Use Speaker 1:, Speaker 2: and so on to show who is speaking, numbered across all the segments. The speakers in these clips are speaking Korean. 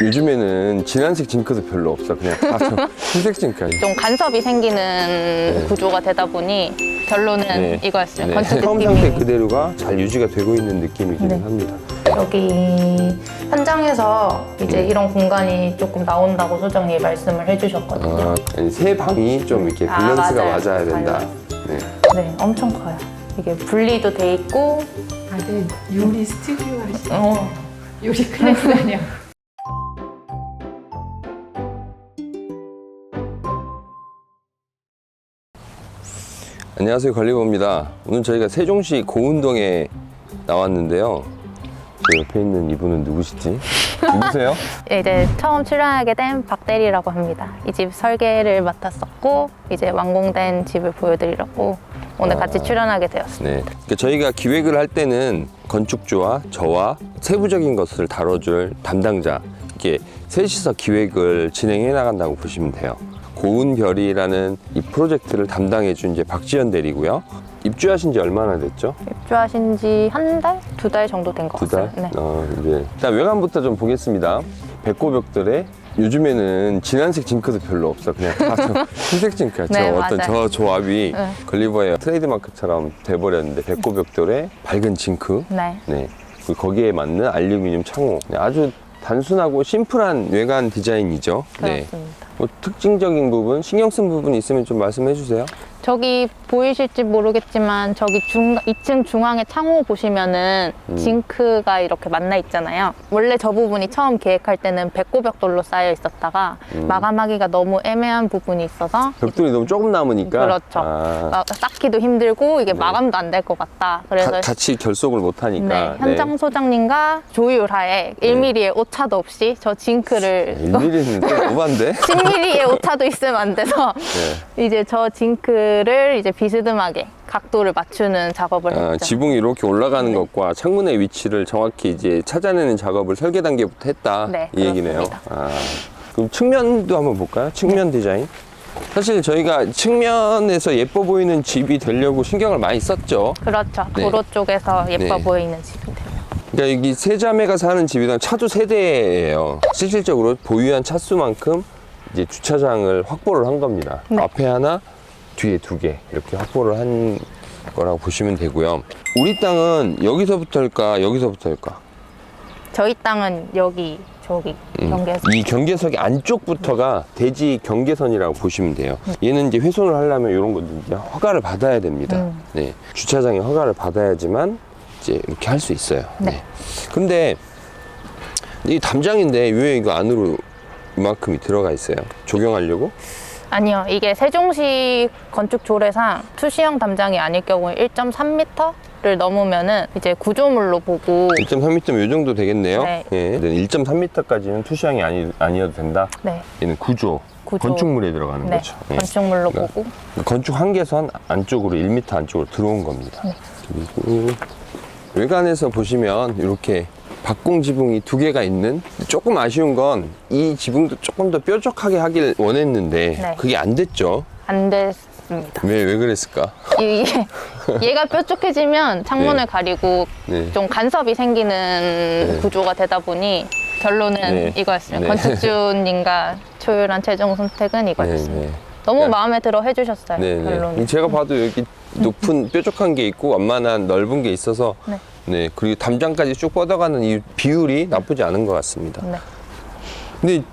Speaker 1: 요즘에는 진한색 징크도 별로 없어. 그냥 다 흰색 징크야.
Speaker 2: 좀 간섭이 생기는 구조가 되다 보니 결론은 이거였어요. 건축
Speaker 1: 처음
Speaker 2: 느낌이.
Speaker 1: 상태 그대로가 잘 유지가 되고 있는 느낌이기는 합니다.
Speaker 2: 여기 현장에서 이제 이런 공간이 조금 나온다고 소장님이 말씀을 해주셨거든요.
Speaker 1: 아니, 세 방이 좀 이렇게 밸런스가 맞아야 된다. 네.
Speaker 2: 네, 엄청 커요. 이게 분리도 돼 있고.
Speaker 3: 다들 요리 스튜디오 하시죠? 요리 클래스 아니야.
Speaker 1: 안녕하세요, 관리부입니다. 오늘 저희가 세종시 고운동에 나왔는데요. 제 옆에 있는 이분은 누구시지? 누구세요?
Speaker 2: 이제 처음 출연하게 된 박대리라고 합니다. 이 집 설계를 맡았었고 이제 완공된 집을 보여드리려고 오늘 같이 출연하게 되었습니다.
Speaker 1: 네. 그러니까 저희가 기획을 할 때는 건축주와 저와 세부적인 것을 다뤄줄 담당자, 이렇게 셋이서 기획을 진행해 나간다고 보시면 돼요. 고운별이라는 이 프로젝트를 담당해준 이제 박지연 대리고요. 입주하신 지 얼마나 됐죠?
Speaker 2: 입주하신 지 한 달? 두 달 정도 된 것
Speaker 1: 두 달?
Speaker 2: 같아요. 네.
Speaker 1: 이제 일단 외관부터 좀 보겠습니다. 백고벽들에 요즘에는 진한색 징크도 별로 없어. 그냥 다 흰색 징크야.
Speaker 2: 네,
Speaker 1: 어떤
Speaker 2: 맞아요.
Speaker 1: 저 조합이
Speaker 2: 네.
Speaker 1: 걸리버의 트레이드마크처럼 돼버렸는데 백고벽돌에 밝은 징크.
Speaker 2: 네.
Speaker 1: 네. 그리고 거기에 맞는 알루미늄 창호. 네, 아주 단순하고 심플한 외관 디자인이죠. 네.
Speaker 2: 그렇습니다.
Speaker 1: 뭐 특징적인 부분, 신경 쓴 부분이 있으면 좀 말씀해 주세요.
Speaker 2: 저기 보이실지 모르겠지만 저기 2층 중앙에 창호 보시면은 징크가 이렇게 만나 있잖아요. 원래 저 부분이 처음 계획할 때는 백고벽돌로 쌓여 있었다가 마감하기가 너무 애매한 부분이 있어서
Speaker 1: 벽돌이 너무 조금 남으니까.
Speaker 2: 그렇죠. 쌓기도 힘들고 이게 마감도 안 될 것 같다. 그래서
Speaker 1: 같이 결속을 못 하니까.
Speaker 2: 네, 현장 소장님과 조율하에 1mm의 오차도 없이 저 징크를
Speaker 1: 1mm는 좀 오반데?
Speaker 2: 10mm의 오차도 있으면 안 돼서 이제 저 징크를 이제 비스듬하게 각도를 맞추는 작업을 했죠.
Speaker 1: 지붕이 이렇게 올라가는 것과 창문의 위치를 정확히 이제 찾아내는 작업을 설계 단계부터 했다.
Speaker 2: 네,
Speaker 1: 이 얘기네요.
Speaker 2: 그렇습니다.
Speaker 1: 그럼 측면도 한번 볼까요? 측면 디자인. 사실 저희가 측면에서 예뻐 보이는 집이 되려고 신경을 많이 썼죠.
Speaker 2: 그렇죠.
Speaker 1: 네.
Speaker 2: 도로 쪽에서 예뻐
Speaker 1: 네.
Speaker 2: 보이는 집인데요.
Speaker 1: 그러니까 여기 세 자매가 사는 집이랑 차도 세 대예요. 실질적으로 보유한 차수만큼 이제 주차장을 확보를 한 겁니다.
Speaker 2: 네.
Speaker 1: 앞에 하나, 뒤에 두 개 이렇게 확보를 한 거라고 보시면 되고요. 우리 땅은 여기서부터일까, 여기서부터일까?
Speaker 2: 저희 땅은 여기, 저기 경계선.
Speaker 1: 이 경계석의 안쪽부터가 대지 경계선이라고 보시면 돼요. 얘는 이제 훼손을 하려면 이런 것도 이제 허가를 받아야 됩니다. 네, 주차장에 허가를 받아야지만 이제 이렇게 할 수 있어요.
Speaker 2: 네.
Speaker 1: 근데 이 담장인데 왜 이거 안으로 이만큼이 들어가 있어요? 조경하려고?
Speaker 2: 아니요. 이게 세종시 건축 조례상 투시형 담장이 아닐 경우에 1.3m를 넘으면은 이제 구조물로 보고
Speaker 1: 1.3m면 이 정도 되겠네요.
Speaker 2: 네.
Speaker 1: 예. 1.3m까지는 투시형이 아니어도 된다.
Speaker 2: 네.
Speaker 1: 얘는 구조. 건축물에 들어가는
Speaker 2: 네.
Speaker 1: 거죠. 예.
Speaker 2: 건축물로
Speaker 1: 그러니까
Speaker 2: 보고
Speaker 1: 건축 한계선 안쪽으로 1m 안쪽으로 들어온 겁니다. 그리고 외관에서 보시면 이렇게 박공 지붕이 두 개가 있는, 조금 아쉬운 건 이 지붕도 조금 더 뾰족하게 하길 원했는데
Speaker 2: 네.
Speaker 1: 그게 안 됐죠.
Speaker 2: 안 됐습니다.
Speaker 1: 왜 그랬을까?
Speaker 2: 얘가 뾰족해지면 창문을
Speaker 1: 네.
Speaker 2: 가리고
Speaker 1: 네.
Speaker 2: 좀 간섭이 생기는 구조가 되다 보니 결론은
Speaker 1: 네.
Speaker 2: 이거였어요.
Speaker 1: 네.
Speaker 2: 건축주님과 초율한 최종 선택은 이거였습니다. 너무
Speaker 1: 그러니까-
Speaker 2: 마음에 들어 해주셨어요. 결론은.
Speaker 1: 제가 봐도 여기 높은 뾰족한 게 있고 완만한 넓은 게 있어서
Speaker 2: 네.
Speaker 1: 네, 그리고 담장까지 쭉 뻗어가는 이 비율이 나쁘지 않은 것 같습니다.
Speaker 2: 네.
Speaker 1: 근데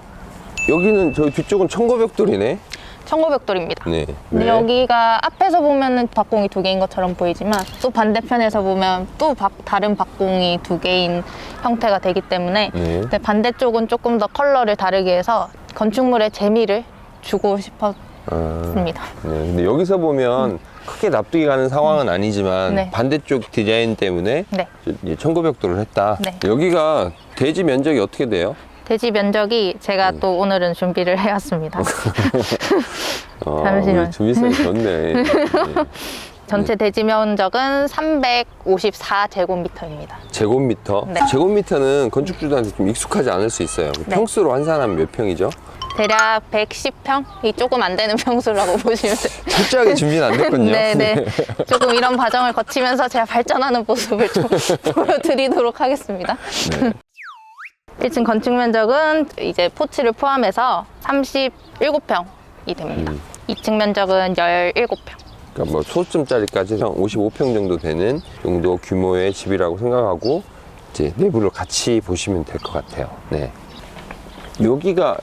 Speaker 1: 여기는 저 뒤쪽은 청고벽돌이네.
Speaker 2: 청고벽돌입니다.
Speaker 1: 네.
Speaker 2: 근데
Speaker 1: 왜?
Speaker 2: 여기가 앞에서 보면은 박공이 두 개인 것처럼 보이지만 또 반대편에서 보면 또 다른 박공이 두 개인 형태가 되기 때문에
Speaker 1: 네.
Speaker 2: 근데 반대쪽은 조금 더 컬러를 다르게 해서 건축물의 재미를 주고 싶었습니다.
Speaker 1: 네, 근데 여기서 보면 크게 납득이 가는 상황은 아니지만
Speaker 2: 네.
Speaker 1: 반대쪽 디자인 때문에
Speaker 2: 네.
Speaker 1: 이제 청고벽돌을 했다.
Speaker 2: 네.
Speaker 1: 여기가 대지 면적이 어떻게 돼요?
Speaker 2: 대지 면적이 제가 또 오늘은 준비를 해왔습니다. 잠시만요.
Speaker 1: 준비성이 좋네. 네.
Speaker 2: 전체 대지 면적은 354제곱미터입니다.
Speaker 1: 제곱미터?
Speaker 2: 네.
Speaker 1: 제곱미터는 건축주들한테 좀 익숙하지 않을 수 있어요.
Speaker 2: 네.
Speaker 1: 평수로 환산하면 몇 평이죠?
Speaker 2: 대략 110평이 조금 안 되는 평수라고 보시면 돼요.
Speaker 1: 철저하게 준비는 안 됐군요.
Speaker 2: 네네. 조금 이런 과정을 거치면서 제가 발전하는 모습을 좀 보여드리도록 하겠습니다.
Speaker 1: 네.
Speaker 2: 1층 건축 면적은 이제 포치를 포함해서 37평이 됩니다. 2층 면적은 17평.
Speaker 1: 그러니까 뭐 소수점짜리까지 55평 정도 되는 정도 규모의 집이라고 생각하고 이제 내부를 같이 보시면 될 것 같아요. 네. 여기가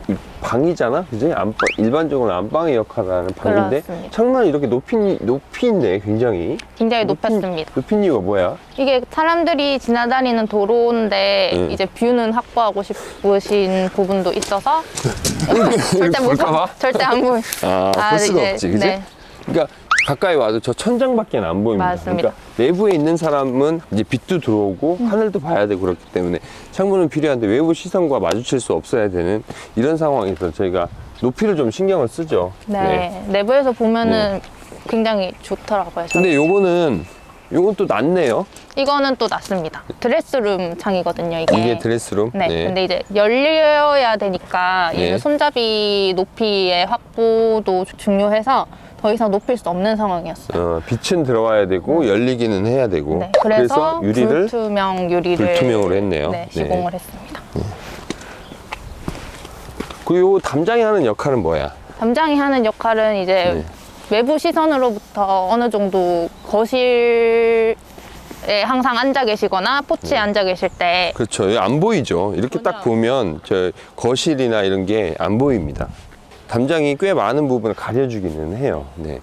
Speaker 1: 이 방이잖아, 그지? 안방, 일반적으로 안방의 역할을 하는 방인데
Speaker 2: 그렇습니다.
Speaker 1: 창문이 이렇게 높이 있네, 굉장히.
Speaker 2: 굉장히 높였습니다.
Speaker 1: 높인 이유가 뭐야?
Speaker 2: 이게 사람들이 지나다니는 도로인데 이제 뷰는 확보하고 싶으신 부분도 있어서 절대 못
Speaker 1: 볼까봐?
Speaker 2: 절대 안 보이.
Speaker 1: 볼 수가
Speaker 2: 이제,
Speaker 1: 없지, 그지?
Speaker 2: 네.
Speaker 1: 그러니까 가까이 와도 저 천장밖에 안 보입니다.
Speaker 2: 맞습니다.
Speaker 1: 그러니까 내부에 있는 사람은 이제 빛도 들어오고 하늘도 봐야 되고 그렇기 때문에 창문은 필요한데 외부 시선과 마주칠 수 없어야 되는 이런 상황에서 저희가 높이를 좀 신경을 쓰죠.
Speaker 2: 네. 내부에서 보면은 굉장히 좋더라고요. 저는.
Speaker 1: 근데 요건 또 낫네요.
Speaker 2: 이거는 또 낫습니다. 드레스룸 창이거든요, 이게.
Speaker 1: 이게 드레스룸.
Speaker 2: 네. 근데 이제 열려야 되니까
Speaker 1: 네.
Speaker 2: 얘는 손잡이 높이의 확보도 중요해서 더 이상 높일 수 없는 상황이었어요.
Speaker 1: 빛은 들어와야 되고 열리기는 해야 되고.
Speaker 2: 네. 그래서
Speaker 1: 유리를
Speaker 2: 불투명 유리를
Speaker 1: 불투명으로 했네요.
Speaker 2: 네, 시공을 했습니다.
Speaker 1: 그리고 담장이 하는 역할은 뭐야?
Speaker 2: 담장이 하는 역할은 이제
Speaker 1: 네.
Speaker 2: 외부 시선으로부터 어느 정도 거실에 항상 앉아 계시거나 포치에 앉아 계실 때
Speaker 1: 그렇죠. 여기 안 보이죠. 이렇게 딱 보면 저 거실이나 이런 게 안 보입니다. 담장이 꽤 많은 부분을 가려주기는 해요. 네.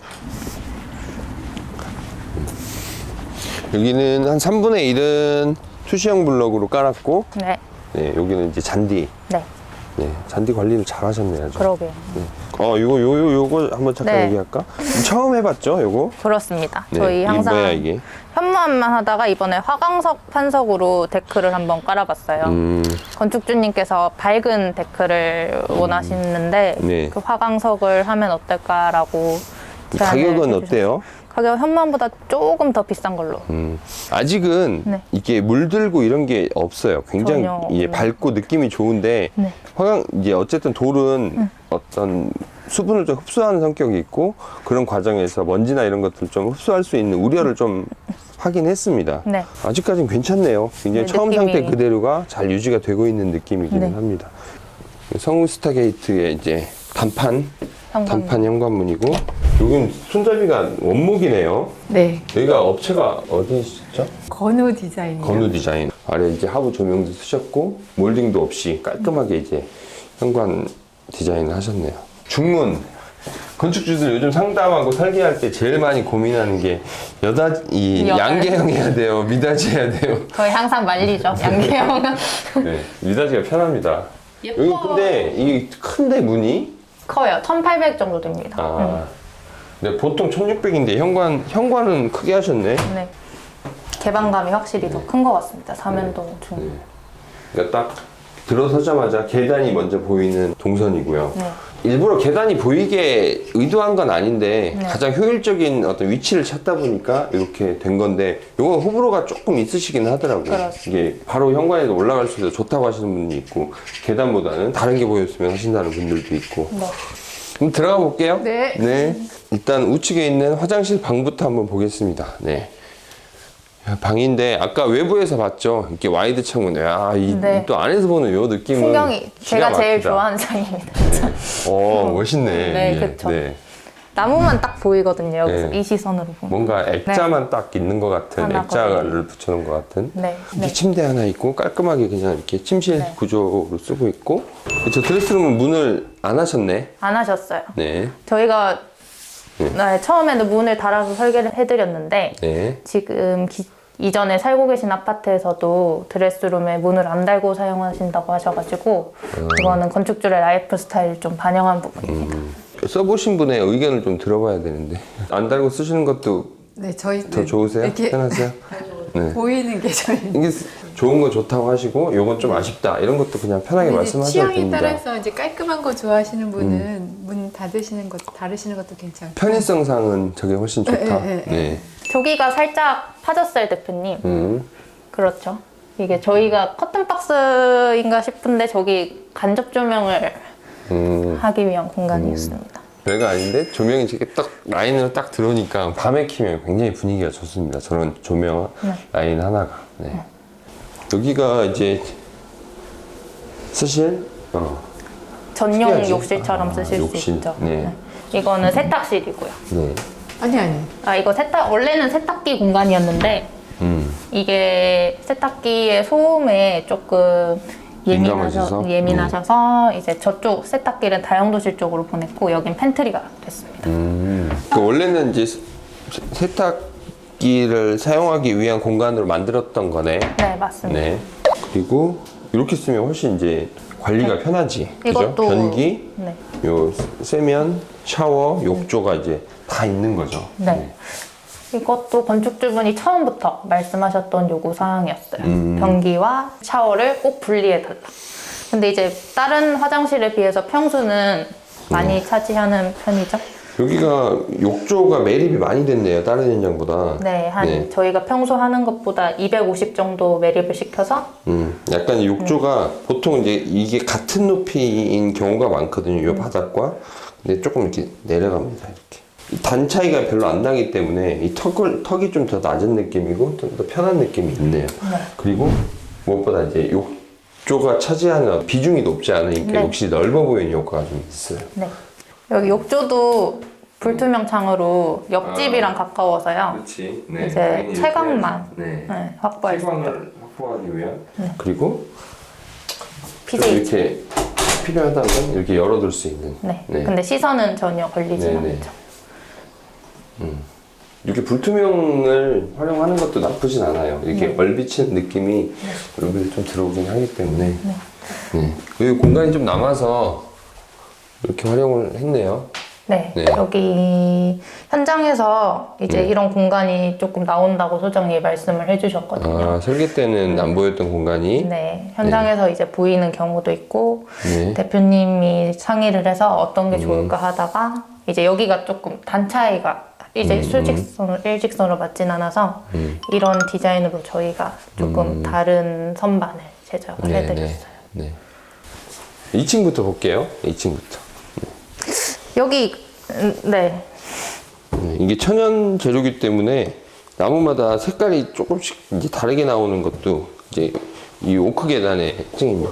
Speaker 1: 여기는 한 3분의 1은 투시형 블럭으로 깔았고,
Speaker 2: 네,
Speaker 1: 네, 여기는 이제 잔디.
Speaker 2: 네,
Speaker 1: 네, 잔디 관리를 잘 하셨네요. 아주.
Speaker 2: 그러게요.
Speaker 1: 요거 한번 잠깐
Speaker 2: 네.
Speaker 1: 얘기할까? 처음 해봤죠, 요거?
Speaker 2: 그렇습니다.
Speaker 1: 네,
Speaker 2: 저희
Speaker 1: 이게
Speaker 2: 항상
Speaker 1: 뭐야, 이게?
Speaker 2: 현무암만 하다가 이번에 화강석 판석으로 데크를 한번 깔아봤어요. 건축주님께서 밝은 데크를 원하시는데
Speaker 1: 네.
Speaker 2: 그 화강석을 하면 어떨까라고 제안을
Speaker 1: 가격은
Speaker 2: 해주셨어요.
Speaker 1: 어때요?
Speaker 2: 가격 현무암보다 조금 더 비싼 걸로.
Speaker 1: 아직은
Speaker 2: 네.
Speaker 1: 이게 물들고 이런 게 없어요. 굉장히
Speaker 2: 전혀
Speaker 1: 이게
Speaker 2: 없네요.
Speaker 1: 밝고 느낌이 좋은데
Speaker 2: 네.
Speaker 1: 이제 어쨌든 돌은 어떤 수분을 좀 흡수하는 성격이 있고 그런 과정에서 먼지나 이런 것들 좀 흡수할 수 있는 우려를 좀 하긴 했습니다.
Speaker 2: 네.
Speaker 1: 아직까지는 괜찮네요. 굉장히
Speaker 2: 네,
Speaker 1: 처음
Speaker 2: 느낌이-
Speaker 1: 상태 그대로가 잘 유지가 되고 있는 느낌이기는
Speaker 2: 네.
Speaker 1: 합니다. 성우 스타게이트의 이제 단판 현관문이고 여긴 손잡이가 원목이네요.
Speaker 3: 네.
Speaker 1: 여기가 업체가 어디시죠?
Speaker 3: 건우 디자인이요.
Speaker 1: 건우 디자인. 아래 이제 하부 조명도 쓰셨고 몰딩도 없이 깔끔하게 이제 현관 디자인을 하셨네요. 중문. 건축주들 요즘 상담하고 설계할 때 제일 많이 고민하는 게 양계형 해야 돼요, 미닫이 해야 돼요.
Speaker 2: 저희 항상 말리죠. 양계형은.
Speaker 1: 네, 미닫이가 편합니다.
Speaker 2: 예뻐.
Speaker 1: 여기 근데 이 큰데 문이
Speaker 2: 커요. 1,800 정도 됩니다.
Speaker 1: 근데 보통 1,600인데 현관은 크게 하셨네.
Speaker 2: 네. 개방감이 확실히 더 큰 것 같습니다. 삼연동 중.
Speaker 1: 그러니까 딱 들어서자마자 계단이 먼저 보이는 동선이고요.
Speaker 2: 네.
Speaker 1: 일부러 계단이 보이게 의도한 건 아닌데
Speaker 2: 네.
Speaker 1: 가장 효율적인 어떤 위치를 찾다 보니까 이렇게 된 건데 이건 호불호가 조금 있으시긴 하더라고요.
Speaker 2: 그렇습니다.
Speaker 1: 이게 바로 현관에서 올라갈 수 있어서 좋다고 하시는 분이 있고 계단보다는 다른 게 보였으면 하신다는 분들도 있고.
Speaker 2: 네.
Speaker 1: 그럼 들어가 볼게요.
Speaker 3: 네.
Speaker 1: 일단 우측에 있는 화장실 방부터 한번 보겠습니다. 네. 방인데 아까 외부에서 봤죠. 이렇게 와이드 창문. 야,
Speaker 2: 네.
Speaker 1: 또 안에서 보는 요 느낌은
Speaker 2: 풍경이
Speaker 1: 기가
Speaker 2: 제가 제일
Speaker 1: 막히다.
Speaker 2: 좋아하는 창입니다. 진짜.
Speaker 1: 멋있네.
Speaker 2: 네,
Speaker 1: 이게.
Speaker 2: 그쵸. 나무만 딱 보이거든요. 여기서
Speaker 1: 네.
Speaker 2: 이 시선으로 보면.
Speaker 1: 뭔가 액자만 딱 있는 것 같은,
Speaker 2: 하나
Speaker 1: 액자를 붙여놓은 것 같은.
Speaker 2: 네.
Speaker 1: 이렇게
Speaker 2: 네.
Speaker 1: 침대 하나 있고 깔끔하게 그냥 이렇게 침실
Speaker 2: 네.
Speaker 1: 구조로 쓰고 있고. 저 드레스룸은 문을 안 하셨네.
Speaker 2: 안 하셨어요.
Speaker 1: 네.
Speaker 2: 저희가 처음에는 문을 달아서 설계를 해드렸는데
Speaker 1: 네.
Speaker 2: 지금 이전에 살고 계신 아파트에서도 드레스룸에 문을 안 달고 사용하신다고 하셔가지고 이거는 건축주의 라이프 스타일을 좀 반영한 부분입니다.
Speaker 1: 써보신 분의 의견을 좀 들어봐야 되는데. 안 달고 쓰시는 것도
Speaker 3: 네, 저희
Speaker 1: 더 좋으세요?
Speaker 3: 이렇게
Speaker 1: 편하세요? 네.
Speaker 3: 보이는 게 저희
Speaker 1: 이게 좋은 거 좋다고 하시고 요건 좀 아쉽다 이런 것도 그냥 편하게 말씀하셔도
Speaker 3: 취향에
Speaker 1: 됩니다.
Speaker 3: 따라서 이제 깔끔한 거 좋아하시는 분은 문 닫으시는 것, 다르시는 것도 괜찮고.
Speaker 1: 편의성상은 저게 훨씬 좋다.
Speaker 3: 네.
Speaker 1: 네.
Speaker 2: 저기가 살짝 파졌어요, 대표님. 그렇죠. 이게 저희가 커튼박스인가 싶은데 저기 간접 조명을 하기 위한 공간이었습니다.
Speaker 1: 별거 아닌데 조명이 이렇게 딱 라인으로 딱 들어오니까 밤에 키면 굉장히 분위기가 좋습니다. 저런 조명 라인 하나가. 네. 여기가 이제 사실
Speaker 2: 전용
Speaker 1: 특이하지?
Speaker 2: 욕실처럼 쓰실
Speaker 1: 욕실.
Speaker 2: 수 있죠.
Speaker 1: 네.
Speaker 2: 이거는 세탁실이고요.
Speaker 1: 네.
Speaker 3: 아니.
Speaker 2: 이거 원래는 세탁기 공간이었는데 이게 세탁기의 소음에 조금 예민하셔서 이제 저쪽 세탁기를 다용도실 쪽으로 보냈고 여긴 팬트리가 됐습니다.
Speaker 1: 그러니까 원래는 이제 세탁기를 사용하기 위한 공간으로 만들었던 거네.
Speaker 2: 네, 맞습니다.
Speaker 1: 네. 그리고 이렇게 쓰면 훨씬 이제 관리가 편하지. 그죠?
Speaker 2: 이것도-
Speaker 1: 변기,
Speaker 2: 네.
Speaker 1: 요 세면, 샤워, 욕조가 이제 다 있는 거죠.
Speaker 2: 네. 이것도 건축주분이 처음부터 말씀하셨던 요구 사항이었어요. 변기와 샤워를 꼭 분리해달라. 근데 이제 다른 화장실에 비해서 평수는 많이 차지하는 편이죠.
Speaker 1: 여기가 욕조가 매립이 많이 됐네요. 다른 현장보다.
Speaker 2: 네, 저희가 평소 하는 것보다 250 정도 매립을 시켜서
Speaker 1: 약간 욕조가 보통 이제 이게 같은 높이인 경우가 많거든요. 요 바닥과. 근데 조금 이렇게 내려갑니다. 이렇게. 이 단 차이가 별로 안 나기 때문에 이 턱이 좀 더 낮은 느낌이고 좀 더 편한 느낌이 있네요. 그리고 무엇보다 이제 욕조가 차지하는 비중이 높지 않으니까
Speaker 2: 네.
Speaker 1: 욕실이 넓어 보이는 효과가 좀 있어요.
Speaker 2: 네. 여기 욕조도 불투명 창으로 옆집이랑 가까워서요.
Speaker 1: 그렇지.
Speaker 2: 이제 채광만
Speaker 1: 네.
Speaker 2: 확보할 수 있죠.
Speaker 1: 채광을 확보하기 위한. 그리고 좀
Speaker 2: PJ.
Speaker 1: 이렇게 필요하다면 이렇게 열어둘 수 있는.
Speaker 2: 네.
Speaker 1: 네.
Speaker 2: 근데 시선은 전혀 걸리지
Speaker 1: 네네.
Speaker 2: 않죠.
Speaker 1: 이렇게 불투명을 활용하는 것도 나쁘진 않아요. 이렇게 얼비치는 느낌이 여기서 좀 들어오긴 하기 때문에. 네. 여기 공간이 좀 남아서 이렇게 활용을 했네요.
Speaker 2: 네.
Speaker 1: 네.
Speaker 2: 여기 현장에서 이제 이런 공간이 조금 나온다고 소장님이 말씀을 해주셨거든요.
Speaker 1: 설계 때는 안 보였던 공간이.
Speaker 2: 네. 현장에서 이제 보이는 경우도 있고
Speaker 1: 네.
Speaker 2: 대표님이 상의를 해서 어떤 게 좋을까 하다가 이제 여기가 조금 단 차이가 이제 일직선으로 맞진 않아서 이런 디자인으로 저희가 조금 다른 선반을 제작을 해드렸어요.
Speaker 1: 네. 2층부터 볼게요. 2층부터.
Speaker 2: 여기 네.
Speaker 1: 이게 천연 재료기 때문에 나무마다 색깔이 조금씩 이제 다르게 나오는 것도 이제 이 오크 계단의 특징입니다.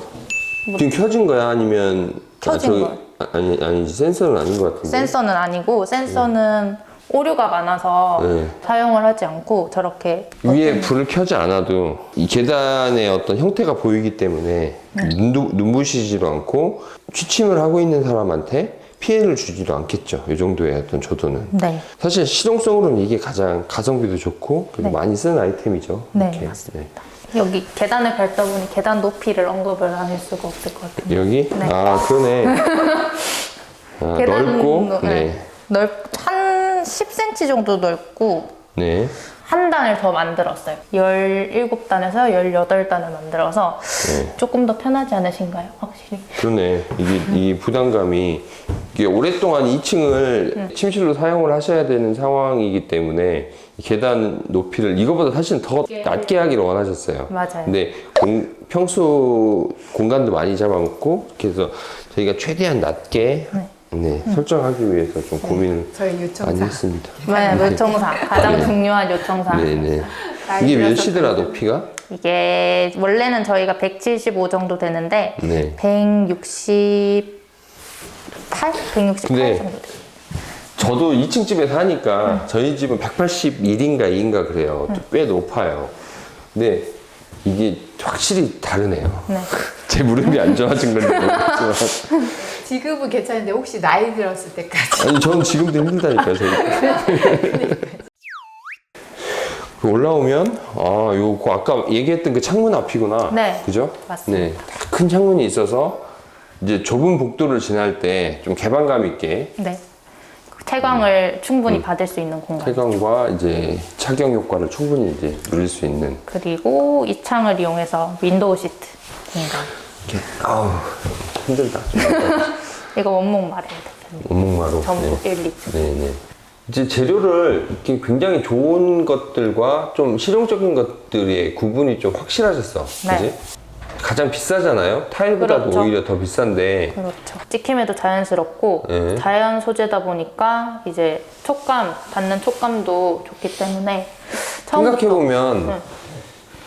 Speaker 1: 지금 켜진 거야? 아니면
Speaker 2: 켜진 거예요.
Speaker 1: 아니지 센서는 아닌 것 같은데.
Speaker 2: 센서는 아니고 센서는 오류가 많아서
Speaker 1: 네.
Speaker 2: 사용을 하지 않고 저렇게
Speaker 1: 위에 불을 켜지 않아도 이 계단의 어떤 형태가 보이기 때문에 눈부시지도 않고 취침을 하고 있는 사람한테 피해를 주지도 않겠죠. 이 정도의 어떤 조도는.
Speaker 2: 네.
Speaker 1: 사실 실용성으로는 이게 가장 가성비도 좋고 그리고
Speaker 2: 네.
Speaker 1: 많이 쓰는 아이템이죠.
Speaker 2: 네,
Speaker 1: 이렇게.
Speaker 2: 맞습니다. 여기 계단을 밟다 보니 계단 높이를 언급을 안 할 수가 없을 것 같아요.
Speaker 1: 여기?
Speaker 2: 네.
Speaker 1: 그러네. 넓고,
Speaker 2: 한 10cm 정도 넓고
Speaker 1: 네.
Speaker 2: 한 단을 더 만들었어요. 17단에서 18단을 만들어서 조금 더 편하지 않으신가요? 확실히.
Speaker 1: 그러네. 이 부담감이 이게 오랫동안 2층을 침실로 사용을 하셔야 되는 상황이기 때문에 이 계단 높이를 이거보다 사실 더 낮게 하기를 원하셨어요.
Speaker 2: 맞아요.
Speaker 1: 근데 평수 공간도 많이 잡아먹고 그래서 저희가 최대한 낮게 설정하기 위해서 좀 고민을
Speaker 3: 저희
Speaker 1: 많이
Speaker 3: 요청사.
Speaker 1: 했습니다.
Speaker 2: 네, 요청사항. 가장 중요한 요청사항.
Speaker 1: 네네. 이게 몇이더라 높이가?
Speaker 2: 이게 원래는 저희가 175 정도 되는데
Speaker 1: 네.
Speaker 2: 168? 168
Speaker 1: 근데
Speaker 2: 정도 돼요.
Speaker 1: 저도 2층 집에 사니까 저희 집은 181인가 2인가 그래요. 꽤 높아요. 근데 이게 확실히 다르네요.
Speaker 2: 네.
Speaker 1: 제 무릎이 안 좋아진 건지 모르겠지만
Speaker 3: 지금은 괜찮은데 혹시 나이 들었을 때까지
Speaker 1: 아니 전 지금도 힘들다니까요. 저희. 올라오면 요거 아까 얘기했던 그 창문 앞이구나.
Speaker 2: 네.
Speaker 1: 그죠?
Speaker 2: 맞습니다.
Speaker 1: 네. 큰 창문이 있어서 이제 좁은 복도를 지날 때 좀 개방감 있게
Speaker 2: 네. 채광을 충분히 받을 수 있는 공간.
Speaker 1: 채광과 이제 착용 효과를 충분히 이제 누릴 수 있는.
Speaker 2: 그리고 이 창을 이용해서 윈도우 시트 공간.
Speaker 1: 이렇게 힘들다.
Speaker 2: 이거 원목 마루예요.
Speaker 1: 원목마루.
Speaker 2: 전부 1, 2층.
Speaker 1: 네네. 이제 재료를 이렇게 굉장히 좋은 것들과 좀 실용적인 것들의 구분이 좀 확실하셨어.
Speaker 2: 네.
Speaker 1: 그지? 가장 비싸잖아요. 타일보다도
Speaker 2: 그렇죠.
Speaker 1: 오히려 더 비싼데.
Speaker 2: 그렇죠. 찍힘에도 자연스럽고
Speaker 1: 네.
Speaker 2: 자연 소재다 보니까 이제 촉감, 받는 촉감도 좋기 때문에 처음부터
Speaker 1: 생각해보면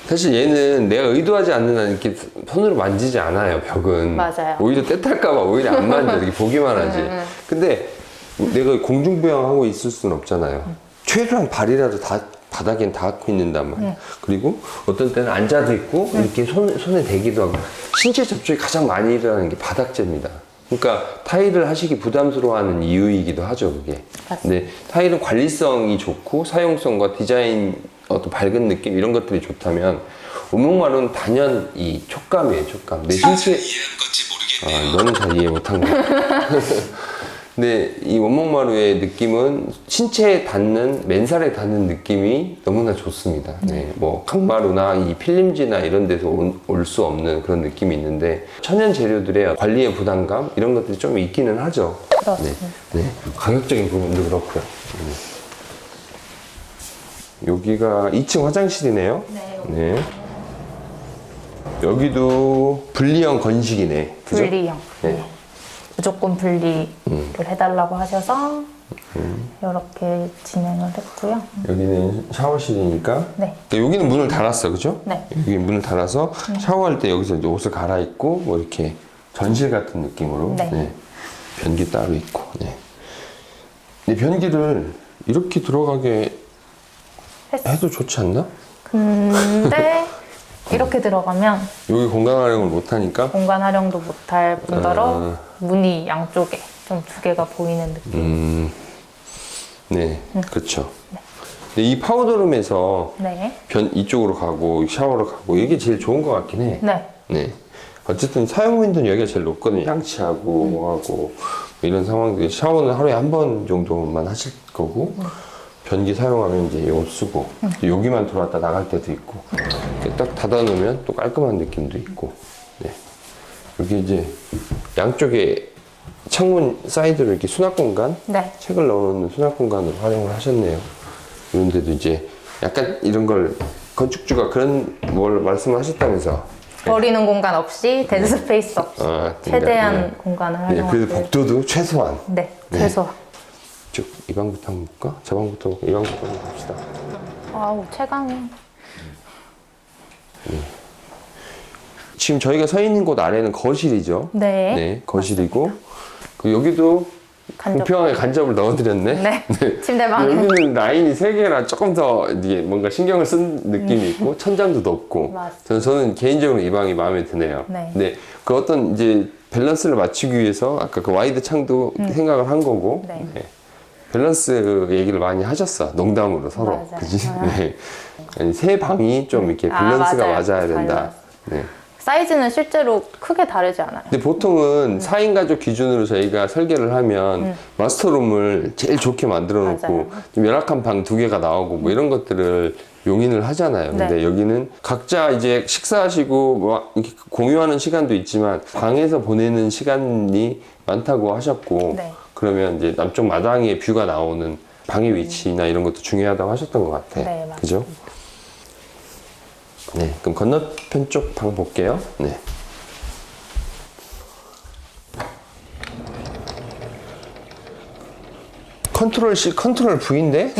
Speaker 1: 사실 얘는 내가 의도하지 않는 한 이렇게 손으로 만지지 않아요, 벽은.
Speaker 2: 맞아요.
Speaker 1: 오히려 때탈까봐 오히려 안 만져. 이렇게 보기만 하지. 근데 내가 공중부양하고 있을 수는 없잖아요. 최소한 발이라도 다 바닥엔 닿고 있는단 말이야. 그리고 어떤 때는 앉아도 있고 이렇게 손에 대기도 하고 신체 접촉이 가장 많이 일어나는 게 바닥재입니다. 그러니까 타일을 하시기 부담스러워하는 이유이기도 하죠, 그게. 근데 타일은 관리성이 좋고 사용성과 디자인 어떤 밝은 느낌 이런 것들이 좋다면 원목마루는 단연 이 촉감이에요, 촉감. 내 신체
Speaker 4: 이해한 건지 모르겠네요.
Speaker 1: 너는 잘 이해 못한 거 같아. 근데 이 원목마루의 느낌은 신체에 닿는, 맨살에 닿는 느낌이 너무나 좋습니다. 네, 뭐 강마루나 이 필름지나 이런 데서 올 수 없는 그런 느낌이 있는데 천연 재료들의 관리의 부담감 이런 것들이 좀 있기는 하죠.
Speaker 2: 그렇습니다.
Speaker 1: 네, 가격적인 부분도 그렇고요. 여기가 2층 화장실이네요.
Speaker 2: 네.
Speaker 1: 여기도 분리형 건식이네. 그죠?
Speaker 2: 분리형.
Speaker 1: 네.
Speaker 2: 무조건 분리를 해달라고 하셔서 이렇게 진행을 했고요.
Speaker 1: 여기는 샤워실이니까.
Speaker 2: 네.
Speaker 1: 여기는 문을 달았어, 그죠?
Speaker 2: 네.
Speaker 1: 여기 문을 달아서 샤워할 때 여기서 이제 옷을 갈아입고 뭐 이렇게 전실 같은 느낌으로.
Speaker 2: 네.
Speaker 1: 변기 따로 있고. 네. 근데 변기를 이렇게 들어가게 해도 좋지 않나?
Speaker 2: 근데 이렇게 들어가면
Speaker 1: 여기 공간 활용을 못 하니까.
Speaker 2: 공간 활용도 못할 뿐더러 문이 양쪽에 좀 두 개가 보이는 느낌.
Speaker 1: 네, 그렇죠. 근데 이 파우더룸에서
Speaker 2: 네.
Speaker 1: 이쪽으로 가고 샤워를 가고 이게 제일 좋은 것 같긴 해.
Speaker 2: 네.
Speaker 1: 네. 어쨌든 사용 빈도는 여기가 제일 높거든요. 양치하고 뭐하고 뭐 이런 상황들이 샤워는 하루에 한 번 정도만 하실 거고 변기 사용하면 이제 이거 쓰고 여기만 들어왔다 나갈 때도 있고 이렇게 딱 닫아놓으면 또 깔끔한 느낌도 있고. 네. 여기 이제 양쪽에 창문 사이드로 이렇게 수납 공간,
Speaker 2: 네.
Speaker 1: 책을 넣어놓는 수납 공간으로 활용을 하셨네요. 이런 데도 이제 약간 이런 걸 건축주가 그런 뭘 말씀하셨다면서.
Speaker 2: 버리는 공간 없이 데드 스페이스 없이 최대한
Speaker 1: 네.
Speaker 2: 공간을
Speaker 1: 네,
Speaker 2: 활용하고.
Speaker 1: 그래도 복도도 최소한.
Speaker 2: 네. 최소한.
Speaker 1: 쭉 이 방부터 한번 볼까? 저 방부터 이 방부터 한번 봅시다.
Speaker 2: 아우 최강이.
Speaker 1: 지금 저희가 서 있는 곳 아래는 거실이죠.
Speaker 2: 네.
Speaker 1: 네, 거실이고 그 여기도
Speaker 2: 간접.
Speaker 1: 공평하게 간접을 넣어드렸네.
Speaker 2: 네. 침대방에.
Speaker 1: 여기는 라인이 세 개라 조금 더 이게 뭔가 신경을 쓴 느낌이 있고 천장도 높고.
Speaker 2: 맞습니다.
Speaker 1: 저는 개인적으로 이 방이 마음에 드네요.
Speaker 2: 네.
Speaker 1: 근데 그 어떤 이제 밸런스를 맞추기 위해서 아까 그 와이드 창도 생각을 한 거고.
Speaker 2: 네.
Speaker 1: 밸런스 얘기를 많이 하셨어. 농담으로 서로.
Speaker 2: 맞아요.
Speaker 1: 그지? 네. 아니, 세 방이 좀 이렇게 밸런스가
Speaker 2: 맞아요.
Speaker 1: 맞아야 된다.
Speaker 2: 밸런스.
Speaker 1: 네.
Speaker 2: 사이즈는 실제로 크게 다르지 않아요.
Speaker 1: 근데 보통은 4인 가족 기준으로 저희가 설계를 하면 마스터룸을 제일 좋게 만들어 놓고
Speaker 2: 맞아요.
Speaker 1: 좀 열악한 방 2개가 나오고 뭐 이런 것들을 용인을 하잖아요. 근데
Speaker 2: 네.
Speaker 1: 여기는 각자 이제 식사하시고 뭐 이렇게 공유하는 시간도 있지만 방에서 보내는 시간이 많다고 하셨고
Speaker 2: 네.
Speaker 1: 그러면 이제 남쪽 마당에 뷰가 나오는 방의 위치나 이런 것도 중요하다고 하셨던 것 같아.
Speaker 2: 네, 맞습니다.
Speaker 1: 그죠? 네, 그럼 건너편 쪽 방 볼게요. 네. 컨트롤 C, 컨트롤 V인데?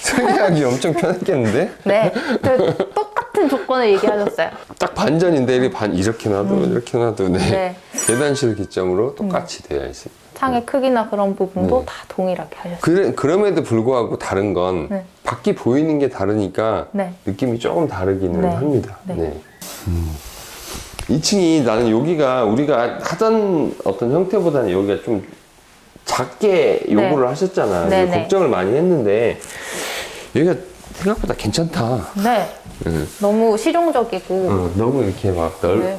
Speaker 1: 설계하기 엄청 편했겠는데?
Speaker 2: 네. 그 똑같은 조건을 얘기하셨어요.
Speaker 1: 딱 반전인데, 이렇게 놔도, 이렇게 놔도, 네.
Speaker 2: 네.
Speaker 1: 계단실 기점으로 똑같이 되어 있습니다.
Speaker 2: 창의 크기나 그런 부분도
Speaker 1: 네.
Speaker 2: 다 동일하게 하셨어요.
Speaker 1: 그럼에도 불구하고 다른 건
Speaker 2: 네.
Speaker 1: 밖이 보이는 게 다르니까
Speaker 2: 네.
Speaker 1: 느낌이 조금 다르기는
Speaker 2: 네.
Speaker 1: 합니다.
Speaker 2: 네.
Speaker 1: 네. 2층이 나는 여기가 우리가 하던 어떤 형태보다는 여기가 좀 작게 요구를 하셨잖아.
Speaker 2: 네, 네.
Speaker 1: 걱정을 많이 했는데 여기가 생각보다 괜찮다.
Speaker 2: 네. 너무 실용적이고.
Speaker 1: 너무 이렇게 막
Speaker 2: 네.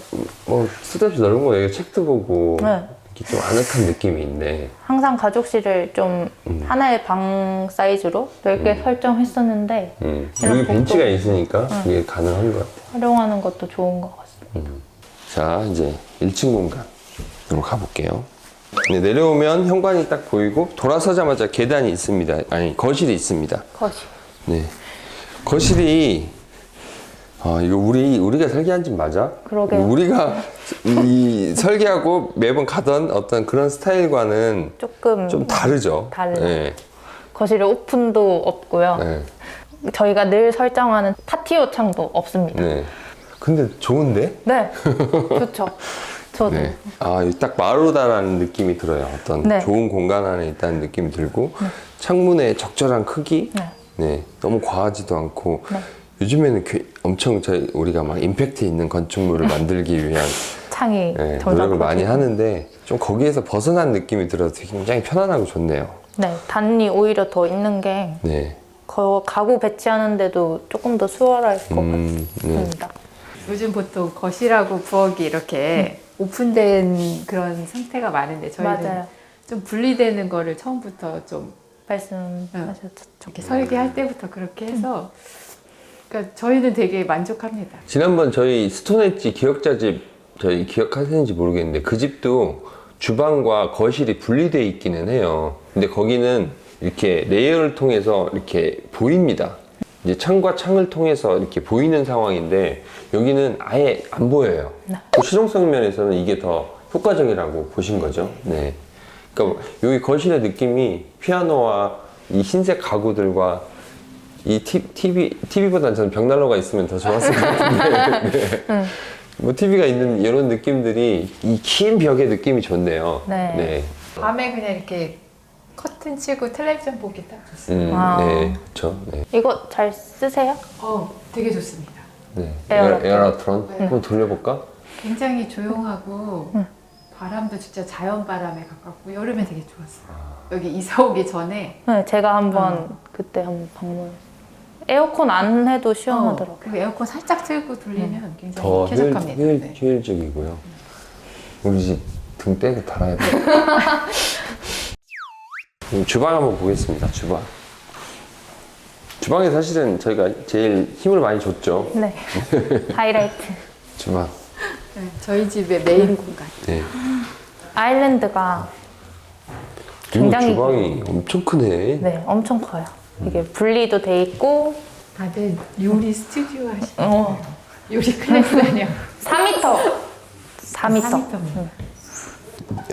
Speaker 1: 쓸데없이 넓은 거 여기 책도 보고
Speaker 2: 네.
Speaker 1: 이렇게 좀 아늑한 느낌이 있네.
Speaker 2: 항상 가족실을 좀 하나의 방 사이즈로 넓게 설정했었는데
Speaker 1: 여기 벤치가 있으니까 이게 가능한 것 같아.
Speaker 2: 활용하는 것도 좋은 것 같습니다.
Speaker 1: 자, 이제 1층 공간으로 가볼게요. 네, 내려오면 현관이 딱 보이고 돌아서자마자 계단이 있습니다. 아니, 거실이 있습니다.
Speaker 2: 거실.
Speaker 1: 네. 거실이 이거 우리가 설계한 집 맞아?
Speaker 2: 그러게요.
Speaker 1: 우리가 이 설계하고 매번 가던 어떤 그런 스타일과는
Speaker 2: 조금
Speaker 1: 좀 다르죠.
Speaker 2: 달라요.
Speaker 1: 네.
Speaker 2: 거실에 오픈도 없고요.
Speaker 1: 네.
Speaker 2: 저희가 늘 설정하는 타티오 창도 없습니다.
Speaker 1: 네. 근데 좋은데?
Speaker 2: 네, 좋죠. 저도.
Speaker 1: 네. 아, 이딱 마루다라는 느낌이 들어요. 어떤
Speaker 2: 네.
Speaker 1: 좋은 공간 안에 있다는 느낌이 들고 창문의 적절한 크기.
Speaker 2: 네.
Speaker 1: 네. 너무 과하지도 않고.
Speaker 2: 네.
Speaker 1: 요즘에는 엄청 우리가 막 임팩트 있는 건축물을 만들기 위한
Speaker 2: 창이
Speaker 1: 네,
Speaker 2: 점점
Speaker 1: 노력을 많이
Speaker 2: 커지고.
Speaker 1: 하는데 좀 거기에서 벗어난 느낌이 들어서 굉장히 편안하고 좋네요.
Speaker 2: 네, 단이 오히려 더 있는 게
Speaker 1: 네.
Speaker 2: 가구 배치하는데도 조금 더 수월할 것
Speaker 1: 네.
Speaker 2: 같습니다.
Speaker 3: 요즘 보통 거실하고 부엌이 이렇게 오픈된 그런 상태가 많은데 저희는
Speaker 2: 맞아요.
Speaker 3: 좀 분리되는 거를 처음부터 좀
Speaker 2: 말씀하셨죠.
Speaker 3: 이렇게 설계할 때부터 그렇게 해서 그러니까 저희는 되게 만족합니다.
Speaker 1: 지난번 저희 스톤 엣지 기억자집 저희 기억하시는지 모르겠는데 그 집도 주방과 거실이 분리되어 있기는 해요. 근데 거기는 이렇게 레이어를 통해서 이렇게 보입니다. 이제 창과 창을 통해서 이렇게 보이는 상황인데 여기는 아예 안 보여요. 그 실용성 면에서는 이게 더 효과적이라고 보신 거죠. 네. 그러니까 여기 거실의 느낌이 피아노와 이 흰색 가구들과 이 TV보다는 저는 벽난로가 있으면 더 좋았을 것 같은데. 네. 뭐 TV가 있는 이런 느낌들이 이 긴 벽의 느낌이 좋네요.
Speaker 2: 네.
Speaker 3: 밤에 그냥 이렇게 커튼 치고 텔레비전 보기 딱 좋습니다.
Speaker 2: 아.
Speaker 1: 네, 그렇죠. 네.
Speaker 2: 이거 잘 쓰세요?
Speaker 3: 되게 좋습니다.
Speaker 1: 네.
Speaker 2: 에어로트론.
Speaker 1: 에어로트론?
Speaker 3: 네.
Speaker 1: 한번 돌려볼까?
Speaker 3: 굉장히 조용하고 바람도 진짜 자연 바람에 가깝고 여름에 되게 좋았어요. 여기 이사 오기 전에
Speaker 2: 네, 제가 한번 그때 한번 방문했어요. 에어컨 안 해도 시원하더라고요.
Speaker 3: 그리고 에어컨 살짝 틀고 돌리면 굉장히
Speaker 1: 더
Speaker 3: 쾌적합니다. 네.
Speaker 1: 효율적이고요. 우리 집 등 떼고 달아야 돼. 주방 한번 보겠습니다. 주방. 주방에 사실은 저희가 제일 힘을 많이 줬죠.
Speaker 2: 네. 하이라이트.
Speaker 1: 주방.
Speaker 3: 네, 저희 집의 메인 공간.
Speaker 1: 네.
Speaker 2: 아일랜드가
Speaker 1: 그리고
Speaker 2: 굉장히
Speaker 1: 주방이 엄청 크네.
Speaker 2: 네, 엄청 커요. 이게 분리도 돼 있고
Speaker 3: 다들 요리 스튜디오 하시는
Speaker 2: 어,
Speaker 3: 요리 클래스 아니야?
Speaker 2: 4m. 4m.
Speaker 3: 4m.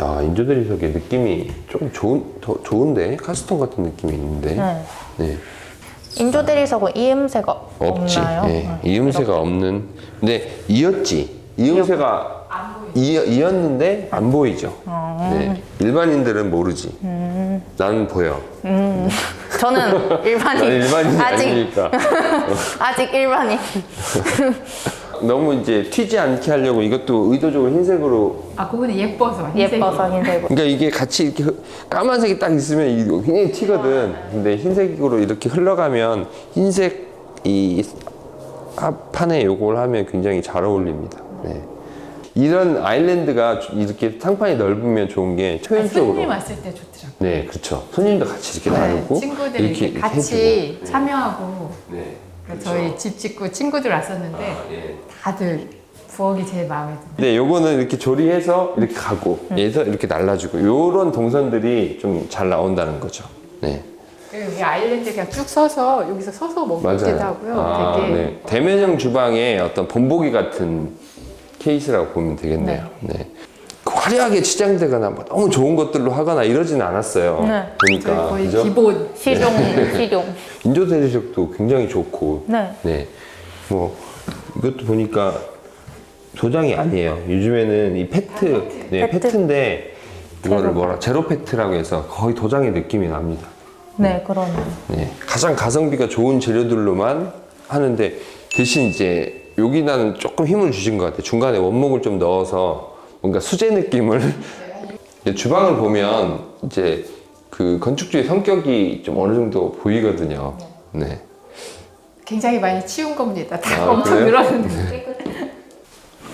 Speaker 1: 야, 인조대리석의 느낌이 조금 더 좋은데? 카스톤 같은 느낌이 있는데.
Speaker 2: 네.
Speaker 1: 네.
Speaker 2: 인조 대리석은 이음새가
Speaker 1: 없지.
Speaker 2: 없나요?
Speaker 1: 네. 이음새가 없는. 근데 이었지. 이음새가 이었는데 안 보이죠. 네. 일반인들은 모르지. 나는 보여.
Speaker 2: 저는 일반인.
Speaker 1: 나는 일반인이
Speaker 2: 아직
Speaker 1: 아니니까.
Speaker 2: 아직 일반인.
Speaker 1: 너무 이제 튀지 않게 하려고 이것도 의도적으로 흰색으로.
Speaker 3: 그거는 예뻐서 흰색이.
Speaker 2: 예뻐서 흰색으로.
Speaker 1: 그러니까 이게 같이 이렇게 까만색이 딱 있으면 이거 굉장히 튀거든. 근데 흰색으로 이렇게 흘러가면 흰색 이 판에 요걸 하면 굉장히 잘 어울립니다. 네. 이런 아일랜드가 이렇게 상판이 넓으면 좋은 게 효율적으로.
Speaker 3: 손님 왔을 때 좋더라고요.
Speaker 1: 네, 그렇죠. 손님도 같이 이렇게 나누고
Speaker 3: 친구들이 이렇게 같이
Speaker 1: 해주고.
Speaker 3: 참여하고
Speaker 1: 네.
Speaker 3: 그러니까 저희 집 짓고 친구들 왔었는데
Speaker 1: 예.
Speaker 3: 다들 부엌이 제일 마음에 들어요.
Speaker 1: 네, 요거는 이렇게 조리해서 이렇게 가고, 얘서 이렇게 날라주고, 요런 동선들이 좀 잘 나온다는 거죠. 네.
Speaker 3: 그리고 여기 아일랜드 그냥 쭉 서서 여기서 서서 먹기도 하고요. 되게
Speaker 1: 네. 대면형 주방의 어떤 본보기 같은 케이스라고 보면 되겠네요. 네. 화려하게 치장되거나 뭐 너무 좋은 것들로 하거나 이러지는 않았어요.
Speaker 2: 네.
Speaker 1: 보니까.
Speaker 3: 거의
Speaker 1: 그죠?
Speaker 3: 기본.
Speaker 2: 실용.
Speaker 1: 인조 대리석도 굉장히 좋고.
Speaker 2: 네.
Speaker 1: 뭐 이것도 보니까 도장이 아니에요. 요즘에는 이 페트, 네,
Speaker 2: 페트.
Speaker 1: 페트인데 이거를 제로 페트라고 해서 거의 도장의 느낌이 납니다.
Speaker 2: 네, 그러네요.
Speaker 1: 네, 가장 가성비가 좋은 재료들로만 하는데 대신 이제 여기다는 조금 힘을 주신 것 같아요. 중간에 원목을 좀 넣어서 뭔가 수제 느낌을. 이제 주방을 보면 이제 그 건축주의 성격이 좀 어느 정도 보이거든요. 네.
Speaker 3: 굉장히 많이 치운 겁니다. 다
Speaker 1: 아,
Speaker 3: 엄청
Speaker 1: 그래요?
Speaker 3: 늘었는데.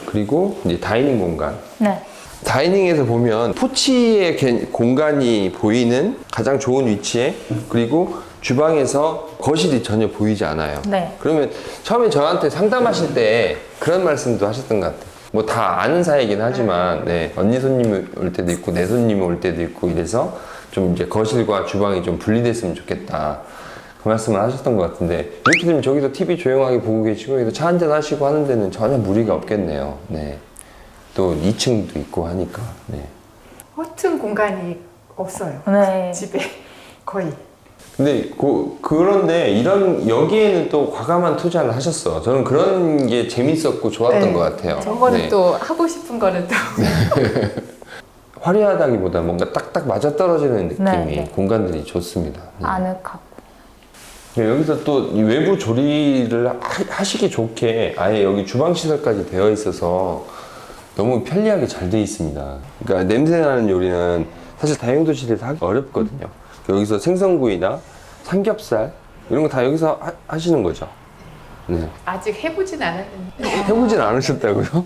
Speaker 1: 그리고 이제 다이닝 공간.
Speaker 2: 네.
Speaker 1: 다이닝에서 보면 포치의 공간이 보이는 가장 좋은 위치에, 그리고 주방에서 거실이 전혀 보이지 않아요.
Speaker 2: 네.
Speaker 1: 그러면 처음에 저한테 상담하실 때 그런 말씀도 하셨던 것 같아요. 뭐 다 아는 사이긴 하지만, 네, 언니 손님이 올 때도 있고 내 손님이 올 때도 있고 이래서 좀 이제 거실과 주방이 좀 분리됐으면 좋겠다, 그 말씀을 하셨던 것 같은데, 이렇게 되면 저기서 TV 조용하게 보고 계시고 여기서 차 한잔 하시고 하는 데는 전혀 무리가 없겠네요. 네. 또 2층도 있고 하니까. 네.
Speaker 3: 허튼 공간이 없어요.
Speaker 2: 네.
Speaker 3: 집에 거의.
Speaker 1: 근데 그런데 이런 여기에는 또 과감한 투자를 하셨어. 저는 그런 게 재밌었고 좋았던
Speaker 3: 네.
Speaker 1: 것 같아요.
Speaker 3: 저거는
Speaker 1: 네.
Speaker 3: 또 하고 싶은 거는 또
Speaker 1: 화려하다기보다 뭔가 딱딱 맞아떨어지는 느낌이
Speaker 2: 네, 네.
Speaker 1: 공간들이 좋습니다. 네.
Speaker 2: 아늑하고.
Speaker 1: 여기서 또 이 외부 조리를 하시기 좋게 아예 여기 주방 시설까지 되어 있어서 너무 편리하게 잘 되어 있습니다. 그러니까 냄새나는 요리는 사실 다용도실에서 하기 어렵거든요. 여기서 생선구이나 삼겹살 이런 거 다 여기서 하시는 거죠. 네.
Speaker 3: 아직 해보진 않았는데
Speaker 1: 해보진 않으셨다고요?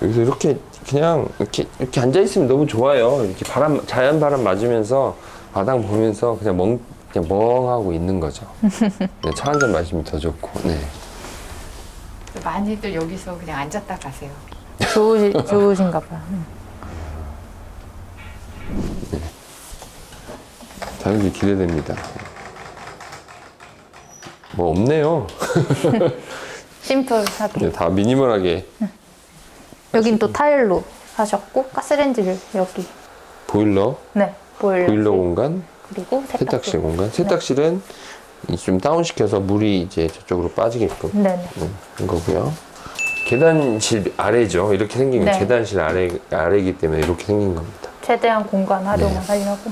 Speaker 1: 여기서 이렇게 그냥 이렇게 앉아 있으면 너무 좋아요. 이렇게 자연 바람 맞으면서 바닥 보면서 그냥 멍하고 있는 거죠. 네, 차 한 잔 마시면 더 좋고. 네.
Speaker 3: 많이들 여기서 그냥 앉았다 가세요.
Speaker 2: 좋으신가 봐요.
Speaker 1: 당연히 기대됩니다. 뭐 없네요.
Speaker 2: 심플하게.
Speaker 1: 네, 다 미니멀하게
Speaker 2: 여긴 또 타일로 하셨고 가스레인지를 여기.
Speaker 1: 보일러
Speaker 2: 네.
Speaker 1: 보일러 공간,
Speaker 2: 그리고
Speaker 1: 세탁실 공간. 세탁실은 좀 다운시켜서 물이 이제 저쪽으로 빠지게끔
Speaker 2: 네네.
Speaker 1: 한 거고요. 계단실 아래죠. 이렇게 생긴 게
Speaker 2: 네.
Speaker 1: 계단실 아래이기 때문에 이렇게 생긴 겁니다.
Speaker 2: 최대한 공간 활용을 하려고.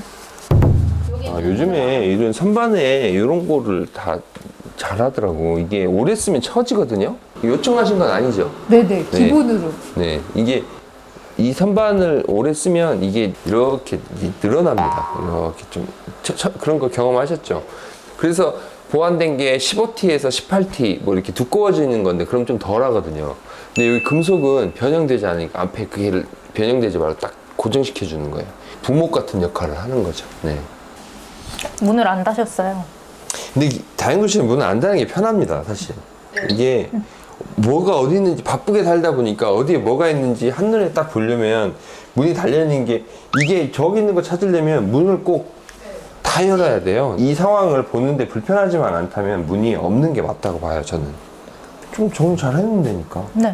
Speaker 1: 요즘에 이런 선반에 이런 거를 다 잘하더라고. 이게 오래 쓰면 처지거든요. 요청하신 건 아니죠?
Speaker 3: 네네 기본으로.
Speaker 1: 네, 이게 이 선반을 오래 쓰면 이게 이렇게 늘어납니다. 이렇게 좀 그런 거 경험하셨죠? 그래서 보완된 게 15T에서 18T 뭐 이렇게 두꺼워지는 건데 그럼 좀 덜 하거든요. 근데 여기 금속은 변형되지 않으니까 앞에 그게 변형되지 말고 딱 고정시켜 주는 거예요. 부목 같은 역할을 하는 거죠. 네.
Speaker 2: 문을 안 닫으셨어요.
Speaker 1: 근데 다용도실은 문을 안 닫는 게 편합니다, 사실. 이게 뭐가 어디 있는지 바쁘게 살다 보니까 어디에 뭐가 있는지 한눈에 딱 보려면 문이 달려있는 게 이게 저기 있는 거 찾으려면 문을 꼭 다 열어야 돼요. 이 상황을 보는데 불편하지만 않다면 문이 없는 게 맞다고 봐요, 저는. 좀 정리 잘 해놓는다니까.
Speaker 2: 네.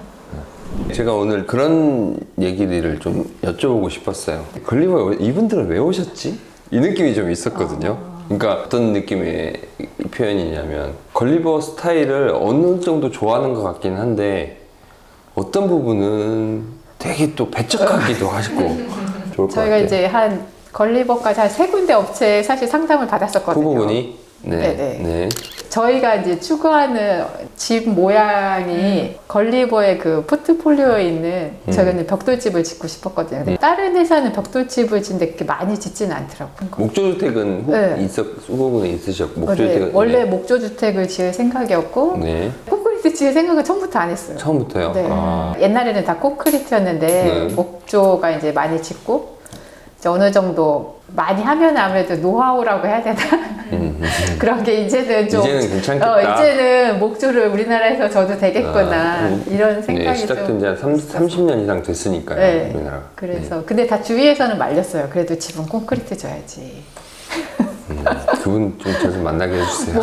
Speaker 1: 제가 오늘 그런 얘기들을 좀 여쭤보고 싶었어요. 걸리버 이분들은 왜 오셨지? 이 느낌이 좀 있었거든요. 그러니까 어떤 느낌의 표현이냐면 걸리버 스타일을 어느 정도 좋아하는 것 같긴 한데 어떤 부분은 되게 또 배척하기도 하시고 좋을 것
Speaker 3: 저희가
Speaker 1: 같아요.
Speaker 3: 이제 한 걸리버까지 한 3군데 업체에 사실 상담을
Speaker 1: 그
Speaker 3: 받았었거든요.
Speaker 1: 부분이 네.
Speaker 3: 네네.
Speaker 1: 네.
Speaker 3: 저희가 이제 추구하는 집 모양이 걸리버의 그 포트폴리오에 있는 저희가 이제 벽돌집을 짓고 싶었거든요. 근데 다른 회사는 벽돌집을 짓는데 그렇게 많이 짓지는 않더라고요.
Speaker 1: 목조주택은
Speaker 3: 네.
Speaker 1: 후보군에 있으셨고
Speaker 3: 네,
Speaker 1: 목조주택은
Speaker 3: 원래 목조주택을 지을 생각이었고
Speaker 1: 네.
Speaker 3: 콘크리트 지을 생각은 처음부터 안 했어요.
Speaker 1: 처음부터요.
Speaker 3: 네.
Speaker 1: 아.
Speaker 3: 옛날에는 다 콘크리트였는데
Speaker 1: 네.
Speaker 3: 목조가 이제 많이 짓고 이제 어느 정도 많이 하면 아무래도 노하우라고 해야 되나? 그런 게 이제는 좀
Speaker 1: 이제는 괜찮겠다.
Speaker 3: 이제는 목조를 우리나라에서 져도 되겠구나 이런 생각이
Speaker 1: 네, 시작된 지 한 30년 이상 됐으니까요.
Speaker 3: 네.
Speaker 1: 우리나라.
Speaker 3: 그래서 근데 다 주위에서는 말렸어요. 그래도 집은 콘크리트 져야지.
Speaker 1: 그분 좀 저 좀 만나게 해주세요.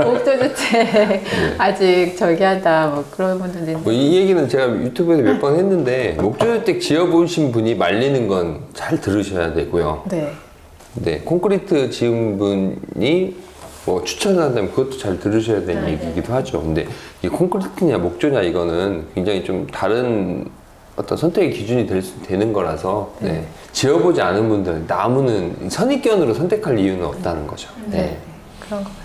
Speaker 3: 목조주택 아직 저기 하다 뭐 그런 분들도
Speaker 1: 뭐 이 얘기는 제가 유튜브에서 몇 번 했는데 목조주택 지어보신 분이 말리는 건 잘 들으셔야 되고요.
Speaker 3: 네.
Speaker 1: 네, 콘크리트 지은 분이 뭐 추천한다면 그것도 잘 들으셔야 되는 얘기이기도 하죠. 근데 이 콘크리트냐 목조냐 이거는 굉장히 좀 다른 어떤 선택의 기준이 되는 거라서 네. 지어보지 않은 분들은 나무는 선입견으로 선택할 이유는 없다는 거죠.
Speaker 3: 네. 그런 것 같아요.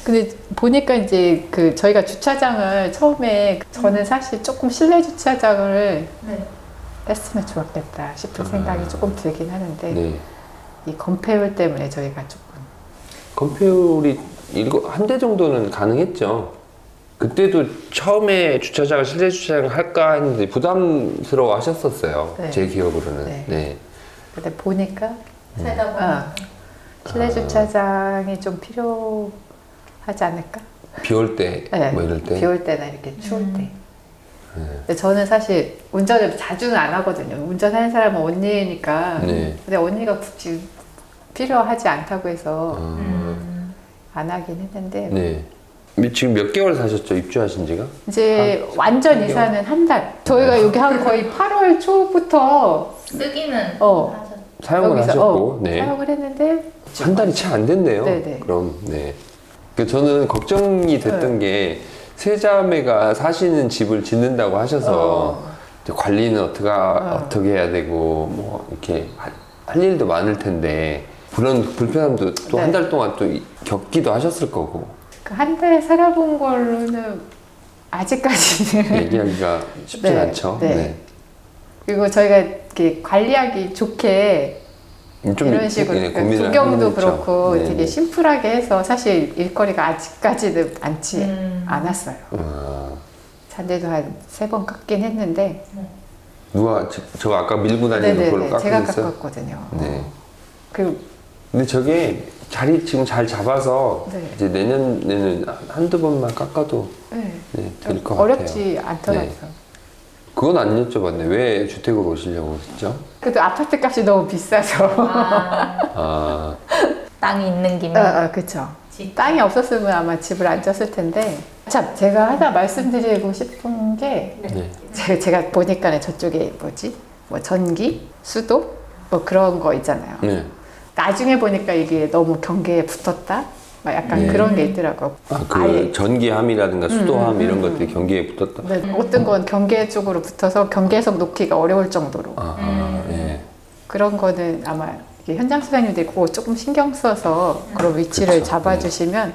Speaker 3: 근데 보니까 이제 그 저희가 주차장을 처음에 저는 사실 조금 실내 주차장을 했으면 좋았겠다 싶은 생각이 조금 들긴 하는데
Speaker 1: 네.
Speaker 3: 이 건폐율 때문에 저희가 조금
Speaker 1: 건폐율이 한 대 정도는 가능했죠. 그때도 처음에 주차장을 실내 주차장을 할까 했는데 부담스러워 하셨었어요.
Speaker 3: 네.
Speaker 1: 제 기억으로는.
Speaker 3: 네.
Speaker 1: 네.
Speaker 3: 근데 보니까
Speaker 2: 살다 보면
Speaker 3: 실내 주차장이 좀 필요하지 않을까?
Speaker 1: 비 올 때,
Speaker 3: 네.
Speaker 1: 뭐 이럴 때.
Speaker 3: 비 올 때나 이렇게 추울 때. 근데 저는 사실 운전을 자주는 안 하거든요. 운전하는 사람은 언니니까.
Speaker 1: 네.
Speaker 3: 근데 언니가 굳이 필요하지 않다고 해서 안 하긴 했는데
Speaker 1: 네. 지금 몇 개월 사셨죠? 입주하신 지가?
Speaker 3: 이제 완전 이사는 한 달. 저희가 여기 한 거의 8월 초부터
Speaker 2: 쓰기는
Speaker 3: 어.
Speaker 2: 하셨-
Speaker 1: 사용을
Speaker 3: 여기서,
Speaker 1: 하셨고, 네.
Speaker 3: 사용을 했는데
Speaker 1: 한 달이 채 안 됐네요.
Speaker 3: 네네.
Speaker 1: 그럼, 네. 저는 걱정이 됐던 게, 세 자매가 사시는 집을 짓는다고 하셔서, 이제 관리는 어떻게 해야 되고, 뭐, 이렇게 할 일도 많을 텐데, 그런 불편함도 또 한 달 동안 또 겪기도 하셨을 거고,
Speaker 3: 그 한 달 살아본 걸로는 아직까지는
Speaker 1: 얘기하기가 쉽진
Speaker 3: 네,
Speaker 1: 않죠.
Speaker 3: 네. 그리고 저희가 이렇게 관리하기 좋게
Speaker 1: 좀
Speaker 3: 이런 식으로
Speaker 1: 네, 고민을
Speaker 3: 구경도
Speaker 1: 하긴 했죠.
Speaker 3: 그렇고
Speaker 1: 네,
Speaker 3: 되게
Speaker 1: 네.
Speaker 3: 심플하게 해서 사실 일거리가 아직까지는 많지 않았어요.
Speaker 1: 아,
Speaker 3: 잔디도 한 3번 깎긴 했는데
Speaker 1: 누가 저 아까 밀고 다니는 걸로
Speaker 3: 네네네 제가
Speaker 1: 깎으셨어요?
Speaker 3: 깎았거든요.
Speaker 1: 네.
Speaker 3: 그
Speaker 1: 근데 저게 자리 지금 잘 잡아서
Speaker 3: 네.
Speaker 1: 이제 내년에는 한두 번만 깎아도
Speaker 3: 네,
Speaker 1: 네, 될 것
Speaker 3: 어렵지
Speaker 1: 같아요.
Speaker 3: 않더라고요.
Speaker 1: 네. 그건 안 여쭤봤네. 왜 주택으로 오시려고 그랬죠?
Speaker 3: 그래도 아파트 값이 너무 비싸서.
Speaker 1: 아,
Speaker 2: 땅이 있는 김에
Speaker 3: 그쵸. 땅이 없었으면 아마 집을 안 졌을 텐데. 참, 제가 하나 말씀드리고 싶은 게,
Speaker 1: 네.
Speaker 3: 제가 보니까 저쪽에 뭐 전기, 수도, 뭐 그런 거 있잖아요.
Speaker 1: 네.
Speaker 3: 나중에 보니까 이게 너무 경계에 붙었다? 막 약간
Speaker 1: 네.
Speaker 3: 그런 게 있더라고요.
Speaker 1: 아, 그
Speaker 3: 아예.
Speaker 1: 전기함이라든가 수도함 이런 것들이 경계에 붙었다.
Speaker 3: 네, 어떤 건 경계 쪽으로 붙어서 경계석 놓기가 어려울 정도로.
Speaker 1: 예.
Speaker 3: 그런 거는 아마 이게 현장 소장님들이 그거 조금 신경 써서 그런 위치를
Speaker 1: 그쵸.
Speaker 3: 잡아주시면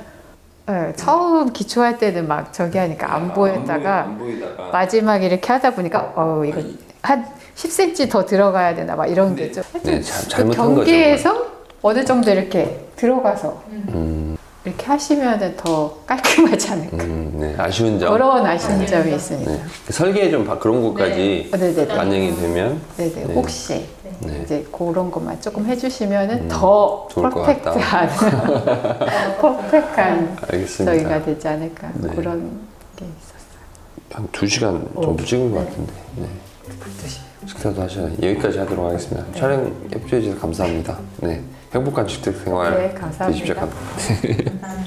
Speaker 3: 네, 처음 기초할 때는 막 저기 하니까 안 보였다가
Speaker 1: 안 보이다가
Speaker 3: 마지막에 이렇게 하다 보니까 이거 한 10cm 더 들어가야 되나 막 이런 게 좀
Speaker 1: 네, 잘못한 거죠.
Speaker 3: 경계에서 어느 정도 이렇게 들어가서
Speaker 1: 음,
Speaker 3: 이렇게 하시면 더 깔끔하지 않을까
Speaker 1: 네. 아쉬운 점.
Speaker 3: 그런 아쉬운 점이 있습니다.
Speaker 1: 네. 설계에 좀 그런 것까지
Speaker 3: 네네.
Speaker 1: 반영이 되면
Speaker 3: 네네.
Speaker 1: 네.
Speaker 3: 혹시
Speaker 1: 네.
Speaker 3: 이제 그런 것만 조금 해주시면은 더
Speaker 1: 좋을 것 같다.
Speaker 3: 퍼펙트한 퍼펙트한
Speaker 1: 알겠습니다.
Speaker 3: 저희가 되지 않을까
Speaker 1: 네.
Speaker 3: 그런 게 있었어요.
Speaker 1: 한 2시간 정도 찍은 것 같은데. 네.
Speaker 3: 드시면.
Speaker 1: 식사도 하셔야 여기까지 하도록 하겠습니다. 촬영 협조해 주셔서 감사합니다. 네. 행복한 주택 생활
Speaker 3: 네, 감사합니다.
Speaker 1: 되십시오.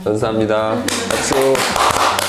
Speaker 1: 감사합니다. 박수.